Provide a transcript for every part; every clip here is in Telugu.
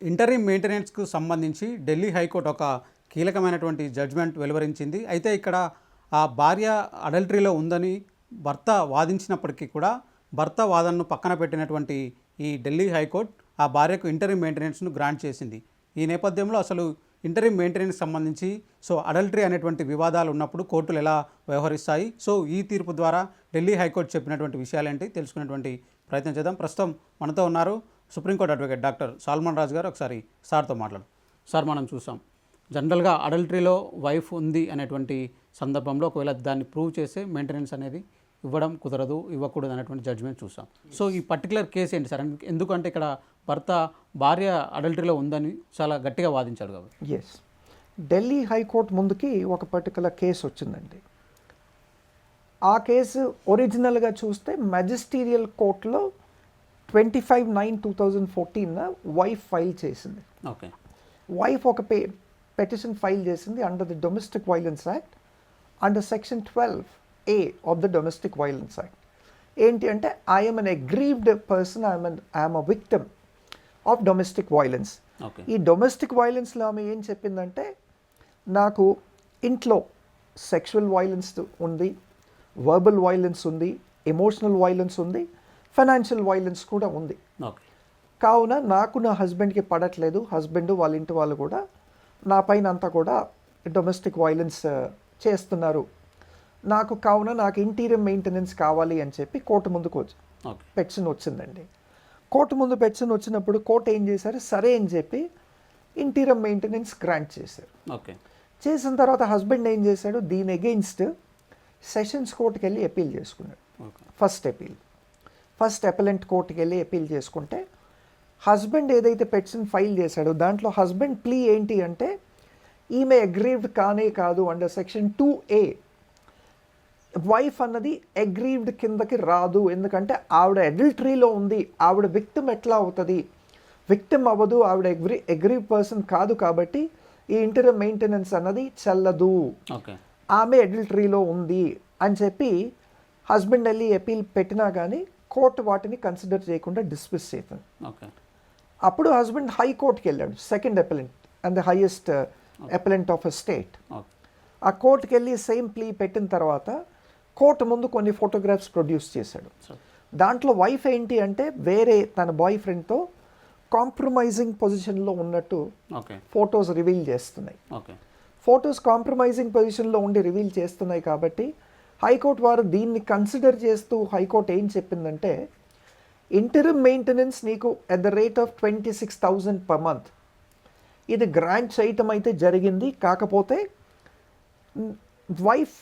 ఇంటరిమ్ మెయింటెనెన్స్కు సంబంధించి ఢిల్లీ హైకోర్టు ఒక కీలకమైనటువంటి జడ్జ్మెంట్ వెలువరించింది. అయితే ఇక్కడ ఆ భార్య అడల్టరీలో ఉందని భర్త వాదించినప్పటికీ కూడా భర్త వాదనను పక్కన పెట్టినటువంటి ఈ ఢిల్లీ హైకోర్టు ఆ భార్యకు ఇంటరిమ్ మెయింటెనెన్స్ను గ్రాంట్ చేసింది. ఈ నేపథ్యంలో అసలు ఇంటరిమ్ మెయింటెనెన్స్ సంబంధించి అడల్టరీ అనేటువంటి వివాదాలు ఉన్నప్పుడు కోర్టులు ఎలా వ్యవహరిస్తాయి, ఈ తీర్పు ద్వారా ఢిల్లీ హైకోర్టు చెప్పినటువంటి విషయాలేంటి తెలుసుకునేటువంటి ప్రయత్నం చేద్దాం. ప్రస్తుతం మనతో ఉన్నారు supreme court advocate doctor Solomon Raj గారు. ఒకసారి సార్తో మాట్లాడు. సార్, మనం చూసాం జనరల్గా అడల్టరీలో వైఫ్ ఉంది అనేటువంటి సందర్భంలో ఒకవేళ దాన్ని ప్రూవ్ చేస్తే మెయింటెనెన్స్ అనేది ఇవ్వడం కుదరదు, ఇవ్వకూడదు అనేటువంటి జడ్జ్మెంట్ చూసాం. ఈ పర్టికులర్ కేసు ఏంటి సార్? ఎందుకంటే ఇక్కడ భర్త భార్య అడల్టరీలో ఉందని చాలా గట్టిగా వాదించాడు కాబట్టి. ఎస్, ఢిల్లీ హైకోర్టు ముందుకి ఒక పర్టికులర్ కేసు వచ్చిందండి. ఆ కేసు ఒరిజినల్గా చూస్తే మెజిస్టీరియల్ కోర్టులో 25/9/2014 వైఫ్ ఫైల్ చేసింది. ఓకే, వైఫ్ ఒక పెటిషన్ ఫైల్ చేసింది under the domestic violence act under section 12A of the domestic violence act. ఏంటి అంటే I'm an aggrieved person, I'm a victim of domestic violence. ఈ డొమెస్టిక్ వైలెన్స్లో ఆమె ఏం చెప్పిందంటే, నాకు ఇంట్లో సెక్షువల్ వైలెన్స్ ఉంది, వర్బల్ వైలెన్స్ ఉంది, ఎమోషనల్ వైలెన్స్ ఉంది, ఫైనాన్షియల్ వైలెన్స్ కూడా ఉంది. కావున నాకు నా హస్బెండ్కి పడట్లేదు, హస్బెండ్ వాళ్ళ ఇంటి వాళ్ళు కూడా నా పైన అంతా కూడా డొమెస్టిక్ వైలెన్స్ చేస్తున్నారు, కావున నాకు ఇంటీరియర్ మెయింటెనెన్స్ కావాలి అని చెప్పి కోర్టు ముందుకు పెటిషన్ వచ్చిందండి. కోర్టు ముందు పెటిషన్ వచ్చినప్పుడు కోర్టు ఏం చేశారు, సరే అని చెప్పి ఇంటీరియర్ మెయింటెనెన్స్ గ్రాంట్ చేశారు. చేసిన తర్వాత హస్బెండ్ ఏం చేశాడు, దీని అగెయిన్స్ట్ సెషన్స్ కోర్టుకి వెళ్ళి అపీల్ చేసుకున్నాడు. ఫస్ట్ అపెలెంట్ కోర్టుకి వెళ్ళి అపీల్ చేసుకుంటే హస్బెండ్ ఏదైతే పెటిషన్ ఫైల్ చేశాడో దాంట్లో హస్బెండ్ ప్లీ ఏంటి అంటే, ఈమె అగ్రీవ్డ్ కానే కాదు, అండర్ సెక్షన్ 2A వైఫ్ అన్నది అగ్రీవ్డ్ కిందకి రాదు, ఎందుకంటే ఆవిడ అడల్టరీలో ఉంది, ఆవిడ విక్టిమ్ ఎట్లా అవుతుంది, విక్టిమ్ అవ్వదు, ఆవిడ అగ్రీవ్ పర్సన్ కాదు, కాబట్టి ఈ ఇంటీరియర్ మెయింటెనెన్స్ అన్నది చెల్లదు, ఆమె అడల్టరీలో ఉంది అని చెప్పి హస్బెండ్ వెళ్ళి అపీల్ పెట్టినా కానీ కోర్టు వాటిని కన్సిడర్ చేయకుండా డిస్మిస్ చేస్తుంది. అప్పుడు హస్బెండ్ హైకోర్టుకి వెళ్ళాడు, second appellant and the highest appellant of a state. ఆ కోర్టుకి వెళ్ళి సేమ్ ప్లీ పెట్టిన తర్వాత కోర్టు ముందు కొన్ని ఫోటోగ్రాఫ్స్ ప్రొడ్యూస్ చేశాడు. దాంట్లో వైఫ్ ఏంటి అంటే వేరే తన బాయ్ ఫ్రెండ్తో కాంప్రమైజింగ్ పొజిషన్లో ఉన్నట్టు ఫొటోస్ రివీల్ చేస్తున్నాయి. ఫొటోస్ కాంప్రమైజింగ్ పొజిషన్లో ఉండి రివీల్ చేస్తున్నాయి కాబట్టి హైకోర్టు వారు దీన్ని కన్సిడర్ చేస్తూ హైకోర్టు ఏం చెప్పిందంటే, ఇంటరిమ్ మెయింటెనెన్స్ నీకు at the rate of 26,000 per month ఇది గ్రాంట్ చేయటం అయితే జరిగింది. కాకపోతే వైఫ్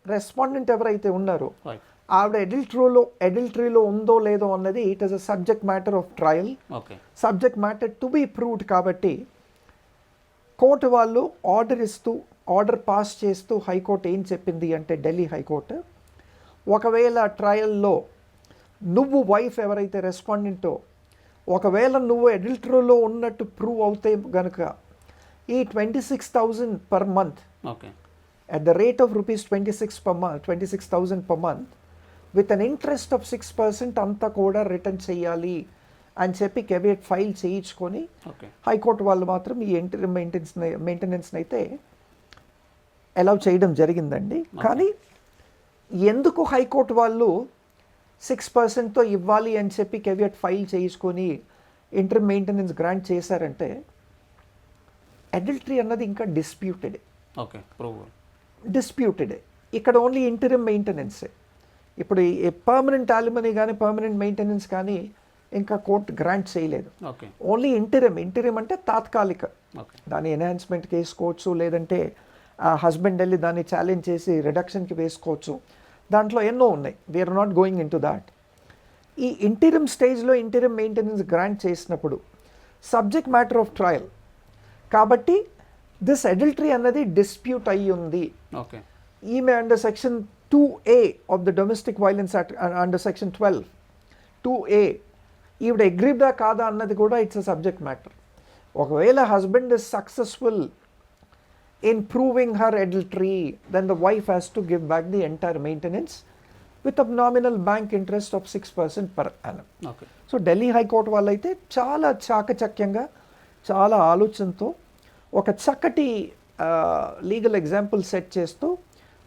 రెస్పాండెంట్ ఎవరైతే ఉన్నారో ఆవిడ అడల్టరీలో ఉందో లేదో అన్నది it is a subject matter of trial, subject matter to be proved. కాబట్టి కోర్టు వాళ్ళు ఆర్డర్ పాస్ చేస్తూ హైకోర్టు ఏం చెప్పింది అంటే, ఢిల్లీ హైకోర్టు ఒకవేళ ట్రయల్లో నువ్వు వైఫ్ ఎవరైతే రెస్పాండెంటో ఒకవేళ నువ్వు అడల్టరీలో ఉన్నట్టు ప్రూవ్ అవుతే గనుక ఈ 26,000 per month at the rate of rupees 26,000 per month with an interest of 6% అంతా కూడా రిటర్న్ చేయాలి అని చెప్పి కెవియట్ ఫైల్ చేయించుకొని హైకోర్టు వాళ్ళు మాత్రం ఈ ఇంటరిమ్ మెయింటెనెన్స్ అయితే అలౌ చేయడం జరిగిందండి. కానీ ఎందుకు హైకోర్టు వాళ్ళు 6%తో ఇవ్వాలి అని చెప్పి కెవియట్ ఫైల్ చేయించుకొని ఇంటరిమ్ మెయింటెనెన్స్ గ్రాంట్ చేశారంటే, అడల్టరీ అన్నది ఇంకా డిస్ప్యూటెడే. ఇక్కడ ఓన్లీ ఇంటరిమ్ మెయింటెనెన్సే. ఇప్పుడు ఈ పర్మనెంట్ అలిమనీ కానీ పర్మనెంట్ మెయింటెనెన్స్ కానీ ఇంకా కోర్టు గ్రాంట్ చేయలేదు. ఓన్లీ ఇంటరిమ్ అంటే తాత్కాలిక, దాని ఎన్హాన్స్మెంట్కి వేసుకోవచ్చు, లేదంటే ఆ హస్బెండ్ వెళ్ళి దాన్ని ఛాలెంజ్ చేసి రిడక్షన్కి వేసుకోవచ్చు. దాంట్లో ఎన్నో ఉన్నాయి, we're not going into that. ఈ ఇంటరిమ్ స్టేజ్లో ఇంటరిమ్ మెయింటెనెన్స్ గ్రాంట్ చేసినప్పుడు సబ్జెక్ట్ మ్యాటర్ ఆఫ్ ట్రయల్ కాబట్టి దిస్ అడల్టరీ అన్నది డిస్ప్యూట్ అయ్యి ఉంది. ఈమె under section 2A of the domestic violence act under section 12(2A) ఈవిడ అగ్రీవ్డా కాదా అన్నది కూడా ఇట్స్ అ సబ్జెక్ట్ మ్యాటర్. ఒకవేళ husband is successful in proving her adultery, then the wife has to give back the entire maintenance with a nominal bank interest of 6% per annum. So Delhi High Court వాళ్ళైతే చాలా చాకచక్యంగా చాలా ఆలోచనతో ఒక చక్కటి లీగల్ ఎగ్జాంపుల్ సెట్ చేస్తూ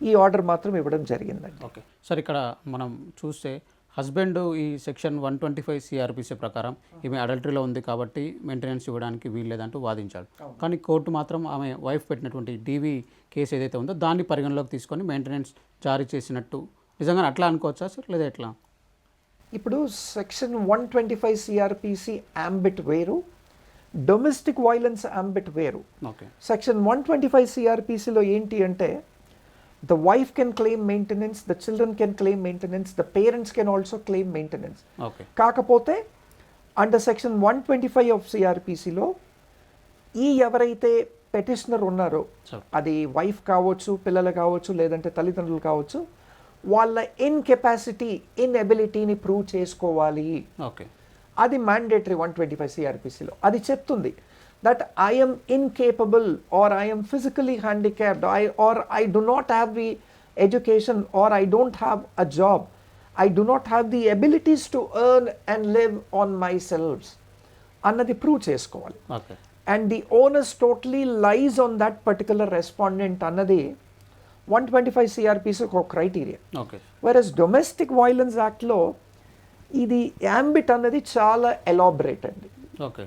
ఈ ఆర్డర్ మాత్రం ఇవ్వడం జరిగిందండి. ఓకే సార్, ఇక్కడ మనం చూస్తే హస్బెండ్ ఈ సెక్షన్ 125 సిఆర్పిసి ప్రకారం ఈమె అడల్టరీలో ఉంది కాబట్టి మెయింటెనెన్స్ ఇవ్వడానికి వీల్లేదంటూ వాదించాడు. కానీ కోర్టు మాత్రం ఆమె వైఫ్ పెట్టినటువంటి డీవీ కేసు ఏదైతే ఉందో దాన్ని పరిగణలోకి తీసుకొని మెయింటెనెన్స్ జారీ చేసినట్టు నిజంగా అట్లా అనుకోవచ్చా సార్, లేదా ఎట్లా? ఇప్పుడు సెక్షన్ 125 సిఆర్పిసి అంబిట్ వేరు, డొమెస్టిక్ వైలెన్స్ అంబిట్ వేరు. ఓకే. సెక్షన్ 125 సిఆర్పిసిలో ఏంటి అంటే the wife can claim maintenance, the children can claim maintenance, the parents can also claim maintenance. Okay. కాకపోతే అండర్ సెక్షన్ 125 ఆఫ్ సిఆర్పిసిలో ఈ ఎవరైతే పెటిషనర్ ఉన్నారో, Sure. అది వైఫ్ కావచ్చు, పిల్లలు కావచ్చు, లేదంటే తల్లిదండ్రులు కావచ్చు, వాళ్ళ ఇన్కెపాసిటీ ఇన్ఎబిలిటీని ప్రూవ్ చేసుకోవాలి. ఓకే. అది మ్యాండేటరీ 125 సిఆర్పిసిలో అది చెప్తుంది that I am incapable or I am physically handicapped, or I do not have the education, or I don't have a job, I do not have the abilities to earn and live on myself అన్నది ప్రూవ్ చేసుకోవాలి. Okay. And the onus totally లైజ్ on that particular respondent అన్నది 125 సిఆర్పిసి ఒక క్రైటీరియా. ఓకే. వెరస్ డొమెస్టిక్ వైలెన్స్ యాక్ట్లో ఇది యాంబిట్ అన్నది చాలా ఎలాబరేట్ అండి. ఓకే.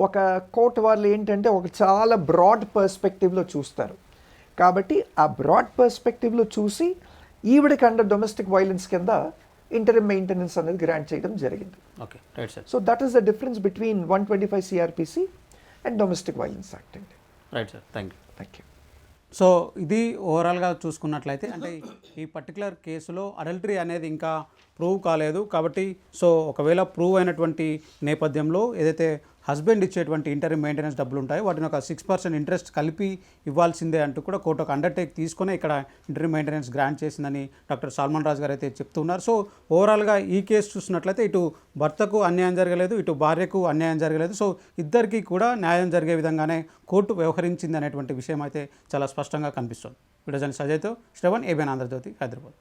ఒక కోర్టు వాళ్ళు ఏంటంటే ఒక చాలా బ్రాడ్ పర్స్పెక్టివ్లో చూస్తారు. కాబట్టి ఆ బ్రాడ్ పర్స్పెక్టివ్లో చూసి ఈవిడికి అండర్ డొమెస్టిక్ వైలెన్స్ కింద ఇంటరిమ్ మెయింటెనెన్స్ అనేది గ్రాంట్ చేయడం జరిగింది. Okay. Right sir. So that is the difference between 125 CRPC and domestic violence act అండి. Right sir, thank you. Thank you. So ఇది ఓవరాల్గా చూసుకున్నట్లయితే అంటే ఈ పర్టికులర్ కేసులో అడల్టరీ అనేది ఇంకా ప్రూవ్ కాలేదు కాబట్టి సో ఒకవేళ ప్రూవ్ అయినటువంటి నేపథ్యంలో ఏదైతే హస్బెండ్ ఇచ్చేటువంటి ఇంటరిమ్ మెయింటెనెన్స్ డబ్బులు ఉంటాయో వాటిని ఒక 6% ఇంట్రెస్ట్ కలిపి ఇవ్వాల్సిందే అంటూ కూడా కోర్టు ఒక అండర్టేక్ తీసుకొని ఇక్కడ ఇంటరిమ్ మెయింటెనెన్స్ గ్రాంట్ చేసిందని డాక్టర్ సల్మాన్ రాజు గారు అయితే చెప్తున్నారు. సో ఓవరాల్గా ఈ కేసు చూసినట్లయితే ఇటు భర్తకు అన్యాయం జరగలేదు, ఇటు భార్యకు అన్యాయం జరగలేదు. సో ఇద్దరికీ కూడా న్యాయం జరిగే విధంగానే కోర్టు వ్యవహరించింది అనేటువంటి విషయం అయితే చాలా స్పష్టంగా కనిపిస్తుంది. Video journalist అజయ్తో Shravan, ABN Andhra Jyothi, Hyderabad.